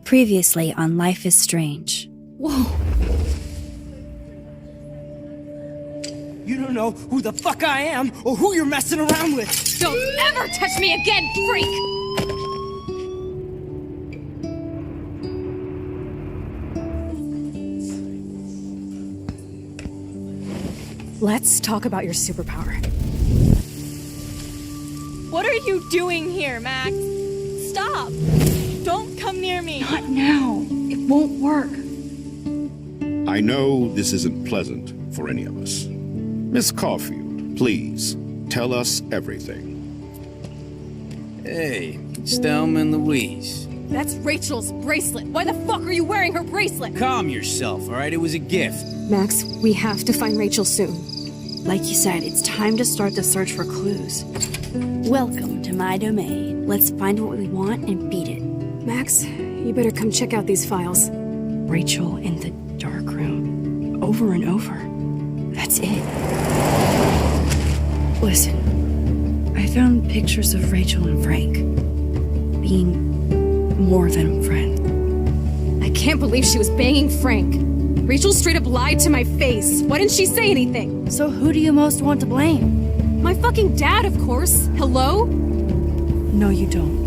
Previously on Life is Strange. Whoa! You don't know who the fuck I am or who you're messing around with! Don't ever touch me again, freak! Let's talk about your superpower. What are you doing here, Max? Stop! Don't come near me! Not now. It won't work. I know this isn't pleasant for any of us. Miss Caulfield, please, tell us everything. Hey, it's Thelma and Louise. That's Rachel's bracelet. Why the fuck are you wearing her bracelet? Calm yourself, alright? It was a gift. Max, we have to find Rachel soon. Like you said, it's time to start the search for clues. Welcome to my domain. Let's find what we want and beat it. Max, you better come check out these files. Rachel in the dark room. Over and over. That's it. Listen, I found pictures of Rachel and Frank being more than friends. I can't believe she was banging Frank. Rachel straight up lied to my face. Why didn't she say anything? So who do you most want to blame? My fucking dad, of course. Hello? No, you don't.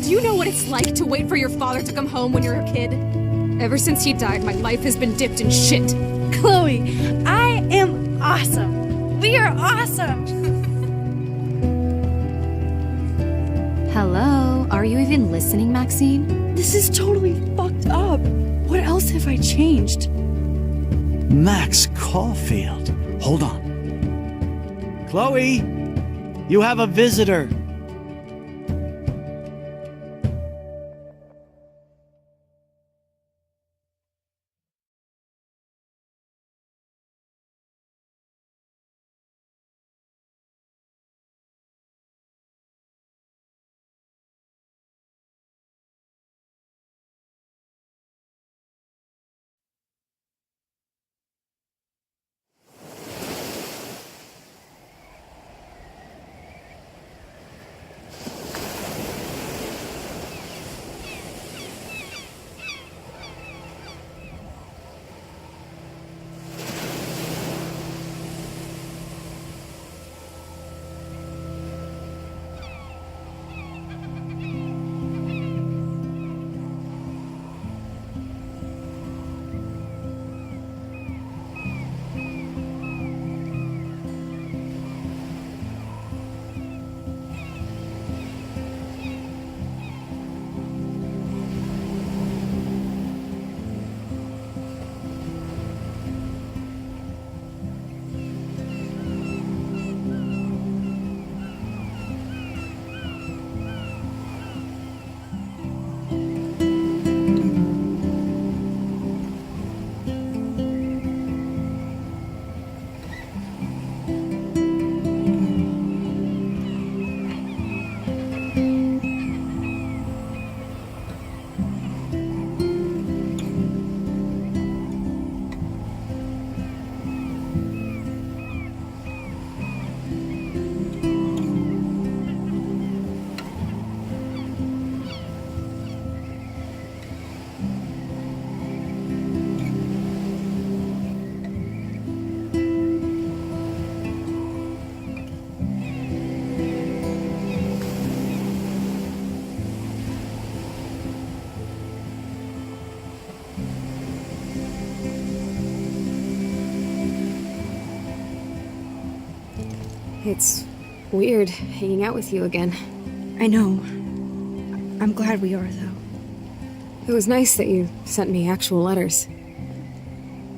Do you know what it's like to wait for your father to come home when you're a kid? Ever since he died, my life has been dipped in shit. Chloe, I am awesome. We are awesome. Hello? Are you even listening, Maxine? This is totally fucked up. What else have I changed? Max Caulfield. Hold on. Chloe, you have a visitor. It's weird hanging out with you again. I know. I'm glad we are, though. It was nice that you sent me actual letters.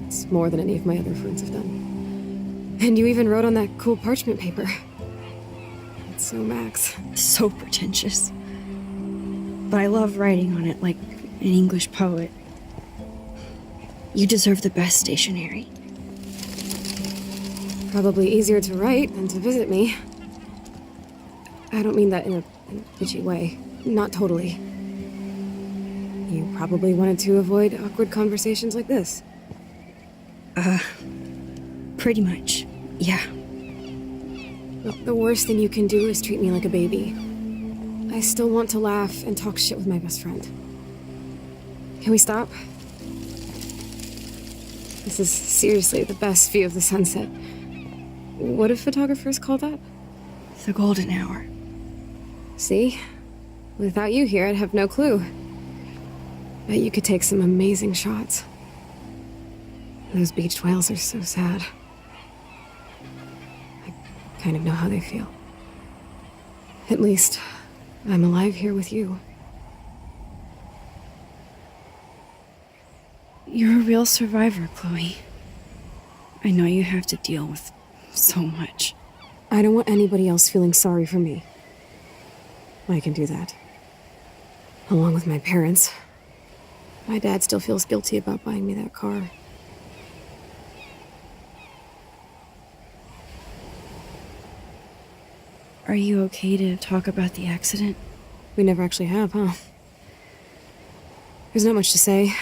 It's more than any of my other friends have done. And you even wrote on that cool parchment paper. It's so Max. So pretentious. But I love writing on it like an English poet. You deserve the best stationery. Probably easier to write than to visit me. I don't mean that in a bitchy way. Not totally. You probably wanted to avoid awkward conversations like this. Pretty much, yeah. Look, the worst thing you can do is treat me like a baby. I still want to laugh and talk shit with my best friend. Can we stop? This is seriously the best view of the sunset. What do photographers call that? The golden hour. See? Without you here, I'd have no clue. Bet you could take some amazing shots. Those beached whales are so sad. I kind of know how they feel. At least, I'm alive here with you. You're a real survivor, Chloe. I know you have to deal with so much. I don't want anybody else feeling sorry for me. I can do that. Along with my parents. My dad still feels guilty about buying me that car. Are you okay to talk about the accident? We never actually have, huh? There's not much to say.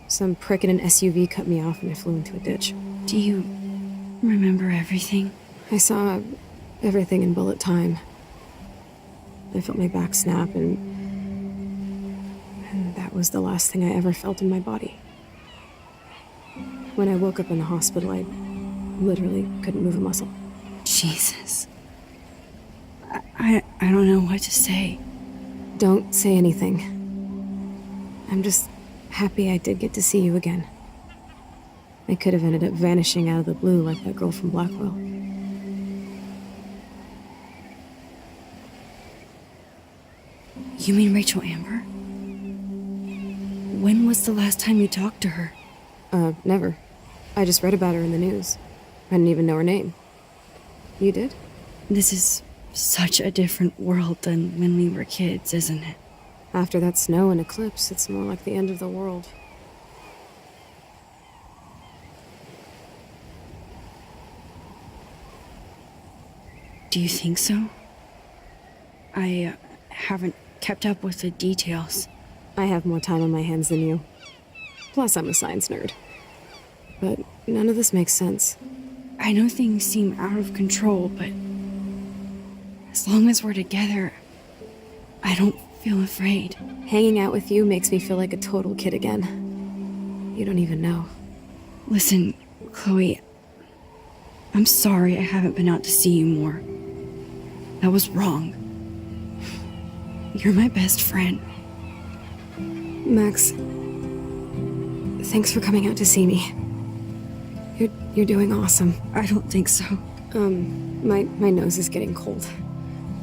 Some prick in an SUV cut me off and I flew into a ditch. Do you remember everything? I saw everything in bullet time. I felt my back snap and that was the last thing I ever felt in my body. When I woke up in the hospital, I literally couldn't move a muscle. Jesus. I don't know what to say. Don't say anything. I'm just happy I did get to see you again. I could have ended up vanishing out of the blue like that girl from Blackwell. You mean Rachel Amber? When was the last time you talked to her? Never. I just read about her in the news. I didn't even know her name. You did? This is such a different world than when we were kids, isn't it? After that snow and eclipse, it's more like the end of the world. Do you think so? I haven't kept up with the details. I have more time on my hands than you. Plus, I'm a science nerd. But none of this makes sense. I know things seem out of control, but as long as we're together, I don't feel afraid. Hanging out with you makes me feel like a total kid again. You don't even know. Listen, Chloe, I'm sorry I haven't been out to see you more. That was wrong. You're my best friend. Max, thanks for coming out to see me. You're doing awesome. I don't think so. My nose is getting cold.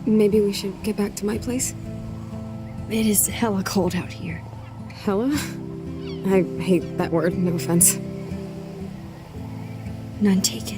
Maybe we should get back to my place? It is hella cold out here. Hella? I hate that word, no offense. None taken.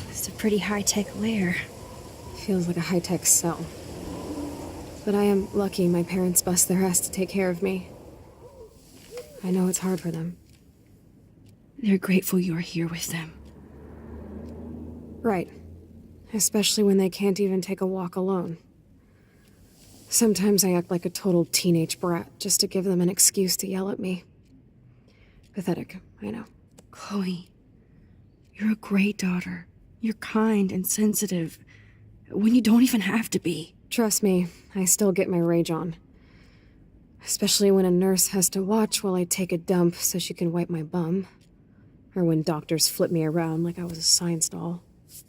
It's a pretty high-tech lair. Feels like a high-tech cell. But I am lucky my parents bust their ass to take care of me. I know it's hard for them. They're grateful you're here with them. Right. Especially when they can't even take a walk alone. Sometimes I act like a total teenage brat just to give them an excuse to yell at me. Pathetic, I know. Chloe, you're a great daughter. You're kind and sensitive when you don't even have to be. Trust me, I still get my rage on. Especially when a nurse has to watch while I take a dump so she can wipe my bum. Or when doctors flip me around like I was a science doll.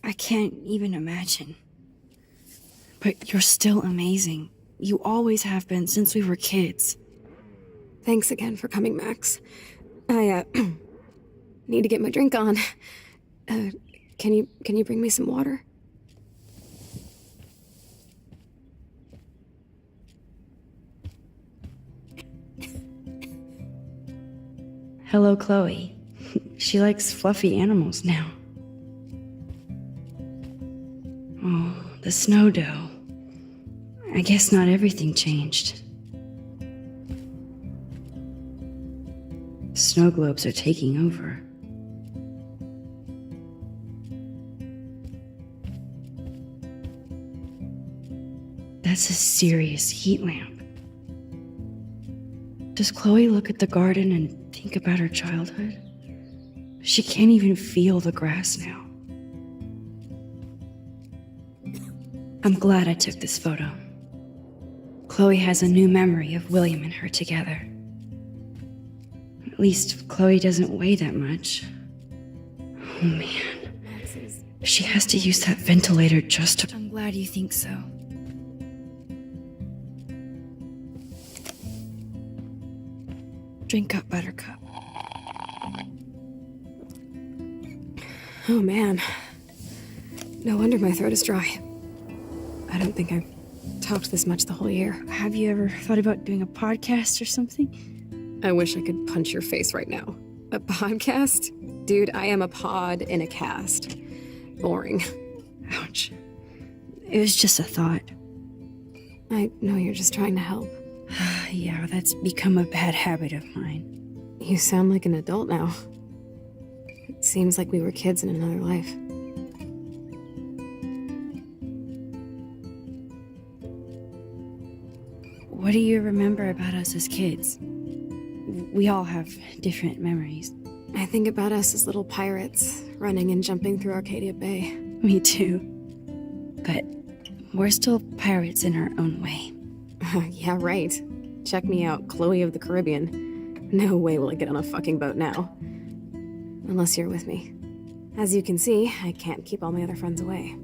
I can't even imagine. But you're still amazing. You always have been since we were kids. Thanks again for coming, Max. I, need to get my drink on. Can you bring me some water? Hello, Chloe. She likes fluffy animals now. Oh, the snow dough. I guess not everything changed. Snow globes are taking over. That's a serious heat lamp. Does Chloe look at the garden and think about her childhood? She can't even feel the grass now. I'm glad I took this photo. Chloe has a new memory of William and her together. At least Chloe doesn't weigh that much. Oh man. She has to use that ventilator just to... I'm glad you think so. Drink up, Buttercup. Oh man. No wonder my throat is dry. I don't think I've talked this much the whole year. Have you ever thought about doing a podcast or something? I wish I could punch your face right now. A podcast? Dude, I am a pod in a cast. Boring. Ouch. It was just a thought. I know you're just trying to help. Yeah, that's become a bad habit of mine. You sound like an adult now. It seems like we were kids in another life. What do you remember about us as kids? We all have different memories. I think about us as little pirates, running and jumping through Arcadia Bay. Me too. But we're still pirates in our own way. Yeah, right. Check me out, Chloe of the Caribbean. No way will I get on a fucking boat now. Unless you're with me. As you can see, I can't keep all my other friends away.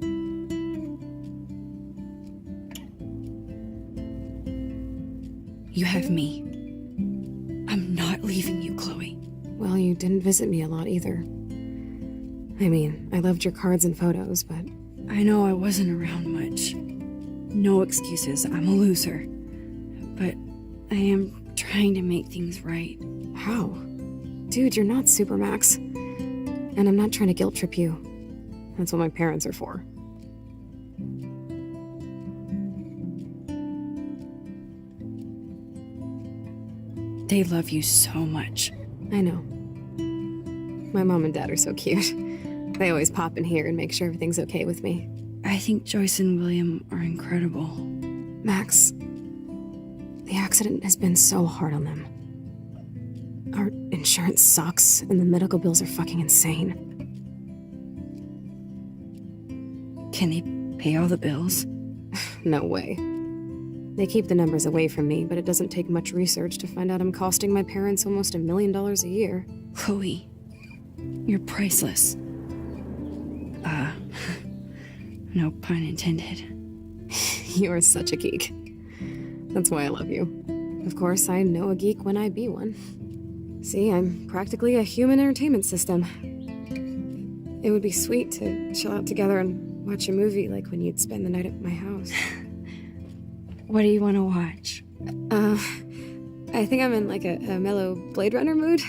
You have me. I'm not leaving you, Chloe. Well, you didn't visit me a lot either. I mean, I loved your cards and photos, but... I know I wasn't around much. No excuses, I'm a loser. But I am trying to make things right. How? Dude, you're not Supermax. And I'm not trying to guilt trip you. That's what my parents are for. They love you so much. I know. My mom and dad are so cute. They always pop in here and make sure everything's okay with me. I think Joyce and William are incredible. Max, the accident has been so hard on them. Our insurance sucks, and the medical bills are fucking insane. Can they pay all the bills? No way. They keep the numbers away from me, but it doesn't take much research to find out I'm costing my parents almost $1 million a year. Chloe, you're priceless. No pun intended. You're such a geek. That's why I love you. Of course, I know a geek when I be one. See, I'm practically a human entertainment system. It would be sweet to chill out together and watch a movie like when you'd spend the night at my house. What do you want to watch? I think I'm in like a mellow Blade Runner mood.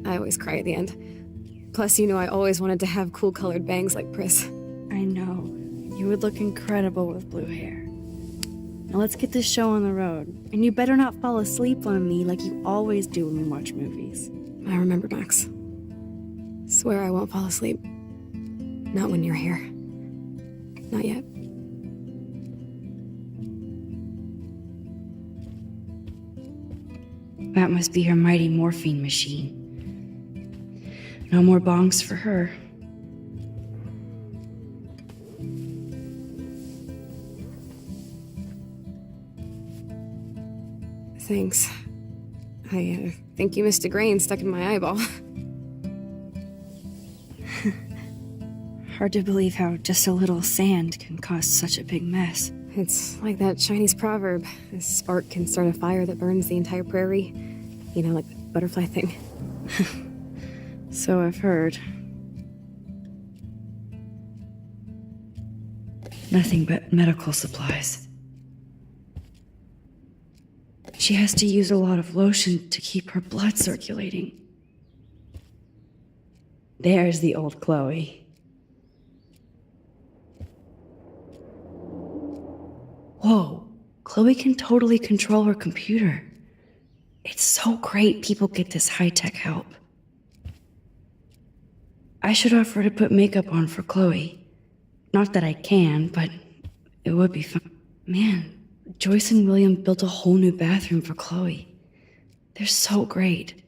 I always cry at the end. Plus, you know I always wanted to have cool colored bangs like Pris. I know. You would look incredible with blue hair. Now let's get this show on the road. And you better not fall asleep on me like you always do when we watch movies. I remember, Max. Swear I won't fall asleep. Not when you're here. Not yet. That must be her mighty morphine machine. No more bongs for her. Thanks. I think you missed a grain stuck in my eyeball. Hard to believe how just a little sand can cause such a big mess. It's like that Chinese proverb. A spark can start a fire that burns the entire prairie. You know, like the butterfly thing. So I've heard. Nothing but medical supplies. She has to use a lot of lotion to keep her blood circulating. There's the old Chloe. Whoa, Chloe can totally control her computer. It's so great people get this high-tech help. I should offer to put makeup on for Chloe. Not that I can, but it would be fun. Man, Joyce and William built a whole new bathroom for Chloe. They're so great.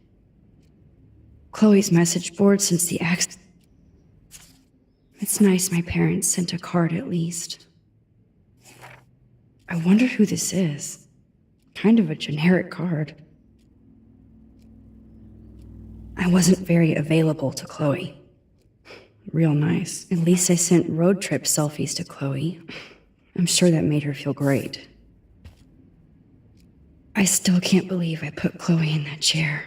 Chloe's message board since the accident. It's nice my parents sent a card at least. I wonder who this is. Kind of a generic card. I wasn't very available to Chloe. Real nice. At least I sent road trip selfies to Chloe. I'm sure that made her feel great. I still can't believe I put Chloe in that chair.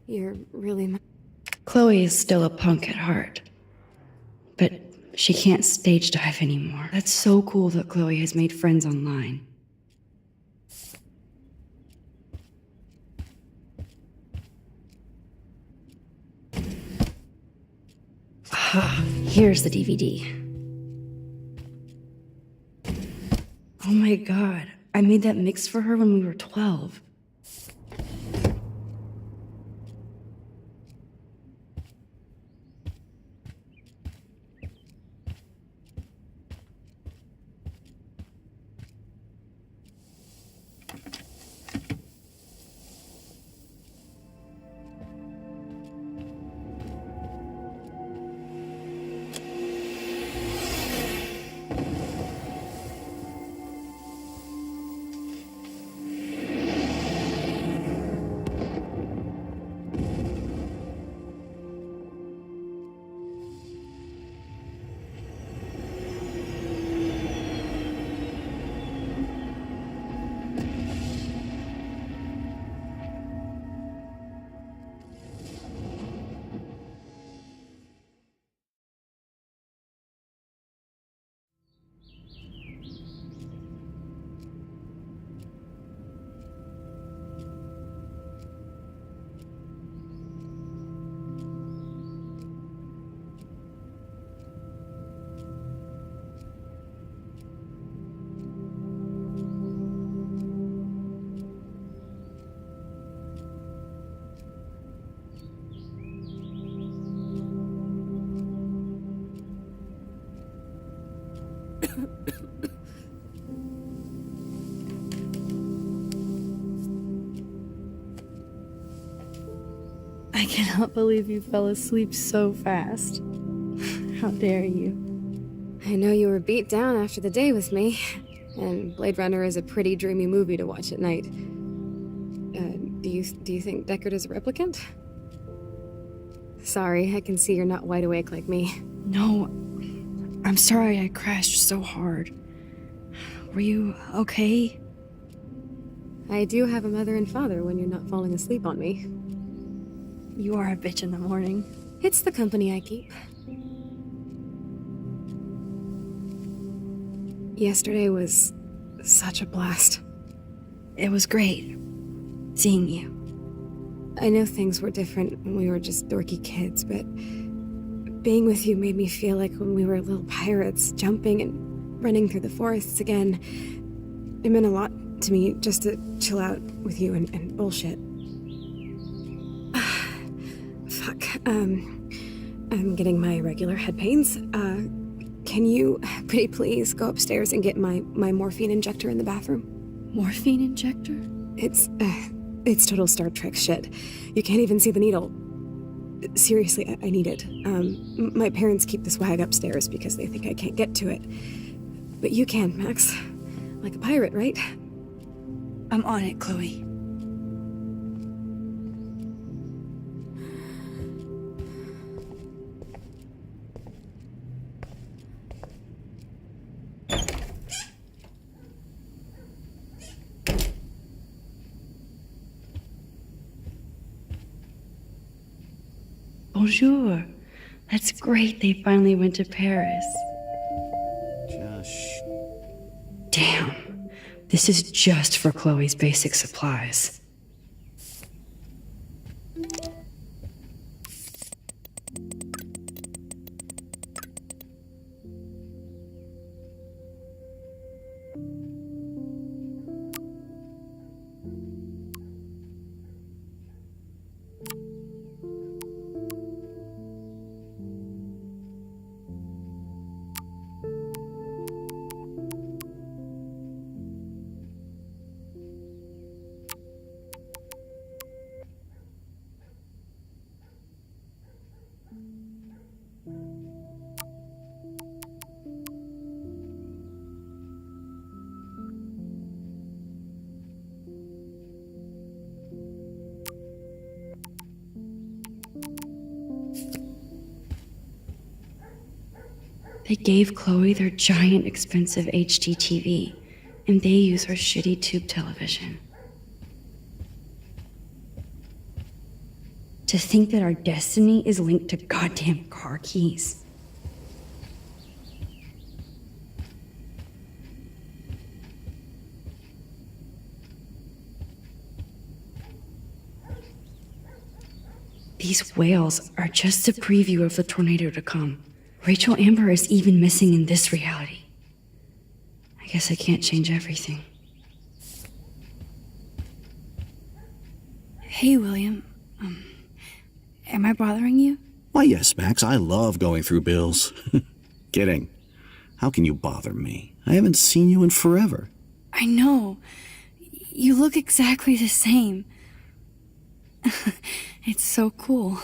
You're really... Chloe is still a punk at heart. But she can't stage dive anymore. That's so cool that Chloe has made friends online. Ah, here's the DVD. Oh my god, I made that mix for her when we were 12. I cannot believe you fell asleep so fast. How dare you? I know you were beat down after the day with me, and Blade Runner is a pretty dreamy movie to watch at night. Do you think Deckard is a replicant? Sorry, I can see you're not wide awake like me. No, I'm sorry I crashed so hard. Were you okay? I do have a mother and father when you're not falling asleep on me. You are a bitch in the morning. It's the company I keep. Yesterday was such a blast. It was great seeing you. I know things were different when we were just dorky kids, but being with you made me feel like when we were little pirates, jumping and running through the forests again. It meant a lot to me just to chill out with you and bullshit. Fuck. I'm getting my regular head pains. Can you, pretty please, go upstairs and get my morphine injector in the bathroom? Morphine injector? It's total Star Trek shit. You can't even see the needle. Seriously, I need it. My parents keep the swag upstairs because they think I can't get to it. But you can, Max. Like a pirate, right? I'm on it, Chloe. bonjour. That's great they finally went to Paris. Just Damn. This is just for Chloe's basic supplies. They gave Chloe their giant, expensive HD TV, and they use her shitty tube television. To think that our destiny is linked to goddamn car keys. These whales are just a preview of the tornado to come. Rachel Amber is even missing in this reality. I guess I can't change everything. Hey, William. Am I bothering you? Why, yes, Max, I love going through bills. Kidding. How can you bother me? I haven't seen you in forever. I know. You look exactly the same. It's so cool.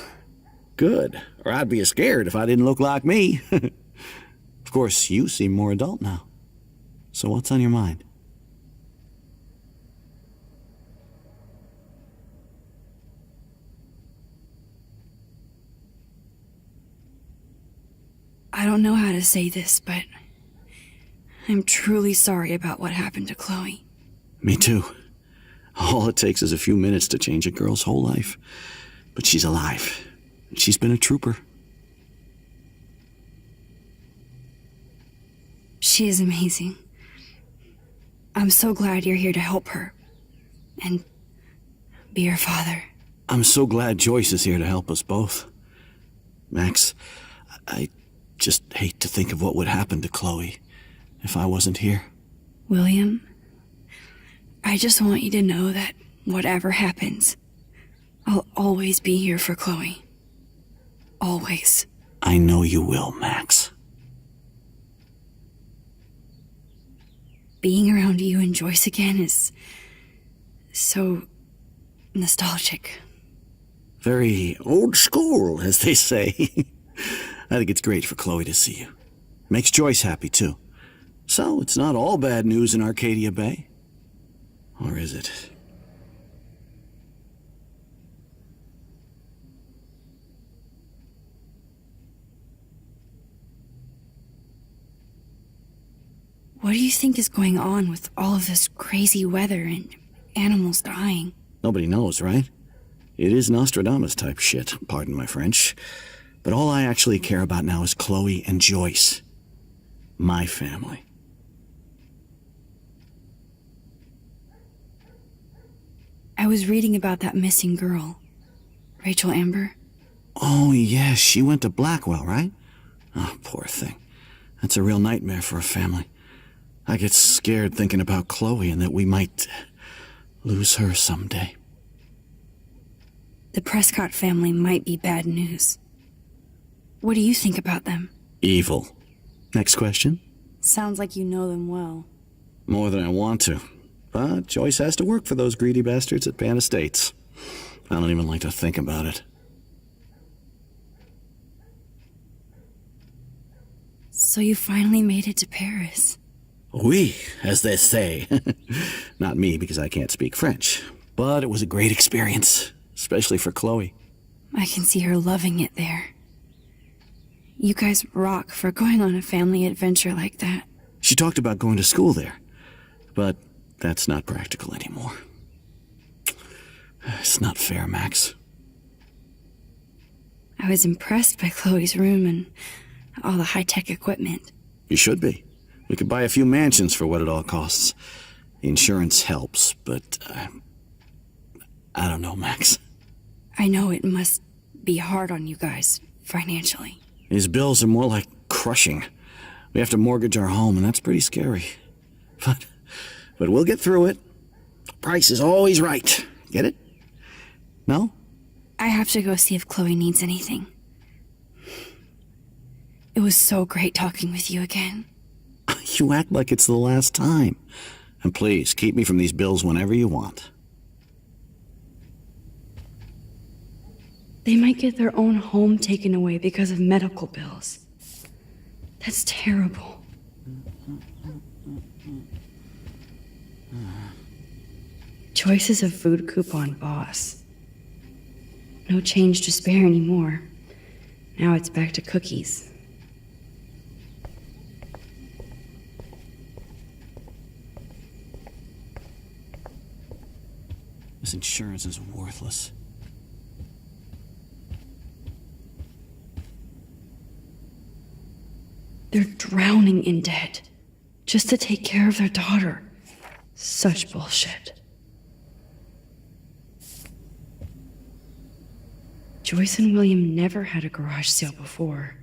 Good, or I'd be scared if I didn't look like me. Of course, you seem more adult now. So what's on your mind? I don't know how to say this, but I'm truly sorry about what happened to Chloe. Me too. All it takes is a few minutes to change a girl's whole life. But she's alive. And she's been a trooper. She is amazing. I'm so glad you're here to help her. And be her father. I'm so glad Joyce is here to help us both. Max, I just hate to think of what would happen to Chloe if I wasn't here. William, I just want you to know that whatever happens, I'll always be here for Chloe. Always. I know you will, Max. Being around you and Joyce again is so nostalgic. Very old school, as they say. I think it's great for Chloe to see you. Makes Joyce happy, too. So it's not all bad news in Arcadia Bay. Or is it? What do you think is going on with all of this crazy weather and animals dying? Nobody knows, right? It is Nostradamus type shit, pardon my French. But all I actually care about now is Chloe and Joyce. My family. I was reading about that missing girl, Rachel Amber. Oh, yeah, she went to Blackwell, right? Oh, poor thing. That's a real nightmare for a family. I get scared thinking about Chloe and that we might lose her someday. The Prescott family might be bad news. What do you think about them? Evil. Next question? Sounds like you know them well. More than I want to. But Joyce has to work for those greedy bastards at Pan Estates. I don't even like to think about it. So you finally made it to Paris. Oui, as they say. Not me, because I can't speak French. But it was a great experience, especially for Chloe. I can see her loving it there. You guys rock for going on a family adventure like that. She talked about going to school there, but that's not practical anymore. It's not fair, Max. I was impressed by Chloe's room and all the high-tech equipment. You should be. We could buy a few mansions for what it all costs. The insurance helps, but I don't know, Max. I know it must be hard on you guys financially. These bills are more like crushing. We have to mortgage our home, and that's pretty scary. But we'll get through it. Price is always right. Get it? No? I have to go see if Chloe needs anything. It was so great talking with you again. You act like it's the last time. And please, keep me from these bills whenever you want. They might get their own home taken away because of medical bills. That's terrible. Joyce is a food coupon boss. No change to spare anymore. Now it's back to cookies. This insurance is worthless. They're drowning in debt just to take care of their daughter. Such bullshit. Joyce and William never had a garage sale before.